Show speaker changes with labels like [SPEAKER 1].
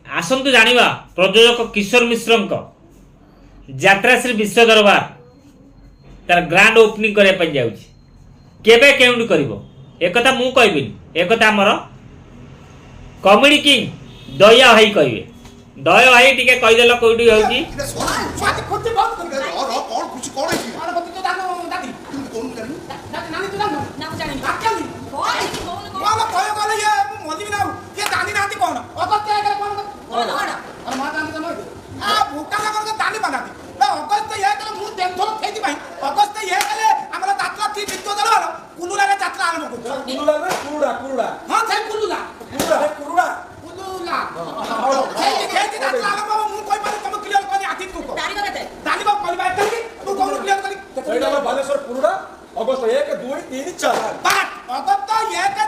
[SPEAKER 1] आसतु जानिबा प्रयोजक किशोर मिश्र यात्राश्री विश्व दरबार तार ग्रांड ओपनिंग करने जाऊँगी केबे केउंडी करिवो एकथा मु कहबिनी एकथा आमर कॉमेडी किंग दया भाई कहबे दया भाई टिके कहिदेल कोउडी होउची
[SPEAKER 2] स्वाति खोते बहुत कर और कौन कुछ कौन है और बत्ती तो दानो दादी तुम कौन जानी दादी नानी तो दानो ना जानी काकली वाला कोय कोले ये मोदी ना ये दानी नाती कौन अगस्त के कौन कौन और मां दानी तो आ भूका का कर दानी बनाती ना अगस्त ये कले मु देखथो फेदी भाई अगस्त ये कले हमरा यात्रा की बित्तो दल कुलुला रे यात्रा आरंभ को कुलुला रे कुरुडा कुरुडा हां से कुलुला कुरुडा रे कुरुडा कुलुला खेती यात्रा आरंभ मु कोई पारे तुम क्लियर कोनी आथि तू को दानी करते दानी को कोई बात करके तू कौन क्लियर करी एटा बालेश्वर कुरुडा अगस्त 1 2 3 4 बात अगस्त 1